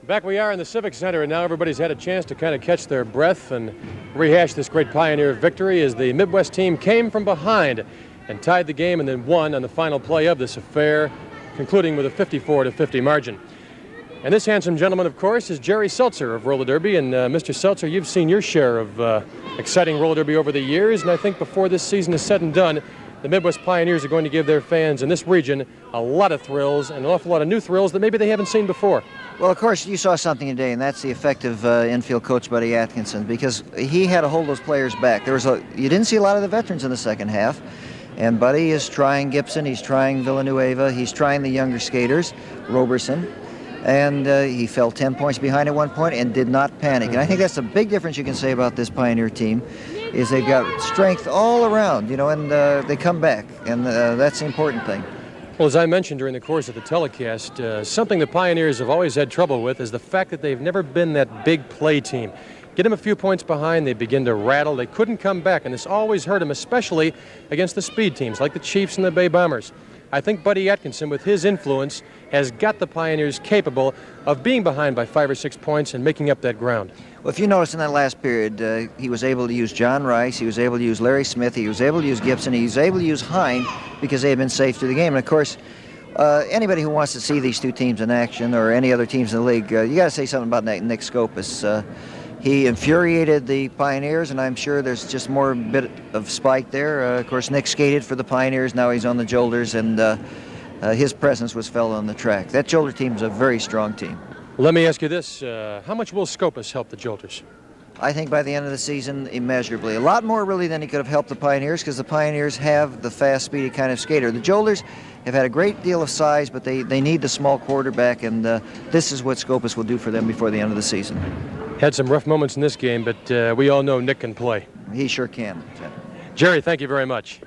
Back we are in the Civic Center, and now everybody's had a chance to kind of catch their breath and rehash this great Pioneer victory as the Midwest team came from behind and tied the game and then won on the final play of this affair, concluding with a 54-50 margin. And this handsome gentleman, of course, is Jerry Seltzer of roller derby. And Mr. Seltzer, you've seen your share of exciting roller derby over the years, and I think before this season is said and done, the Midwest Pioneers are going to give their fans in this region a lot of thrills and an awful lot of new thrills that maybe they haven't seen before. Well, of course, you saw something today, and that's the effective infield coach, Buddy Atkinson, because he had to hold those players back. You didn't see a lot of the veterans in the second half, and Buddy is trying Gibson, he's trying Villanueva, he's trying the younger skaters, Roberson, and he fell 10 points behind at one point and did not panic. And I think that's a big difference you can say about this Pioneer team, is they've got strength all around, and they come back, and that's the important thing. Well, as I mentioned during the course of the telecast, something the Pioneers have always had trouble with is the fact that they've never been that big play team. Get them a few points behind, they begin to rattle. They couldn't come back, and this always hurt them, especially against the speed teams like the Chiefs and the Bay Bombers. I think Buddy Atkinson, with his influence, has got the Pioneers capable of being behind by 5 or 6 points and making up that ground. Well, if you notice in that last period, he was able to use John Rice, he was able to use Larry Smith, he was able to use Gibson, he was able to use Hine because they had been safe through the game. And of course, anybody who wants to see these two teams in action or any other teams in the league, you got to say something about Nick Scopus. He infuriated the Pioneers, and I'm sure there's just more bit of spite there. Of course, Nick skated for the Pioneers, now he's on the Jolters, and his presence was felt on the track. That Jolter team is a very strong team. Let me ask you this, how much will Scopus help the Jolters? I think by the end of the season, immeasurably. A lot more, really, than he could have helped the Pioneers, because the Pioneers have the fast, speedy kind of skater. The Jolters have had a great deal of size, but they need the small quarterback, and this is what Scopus will do for them before the end of the season. Had some rough moments in this game, but we all know Nick can play. He sure can. Jerry, thank you very much.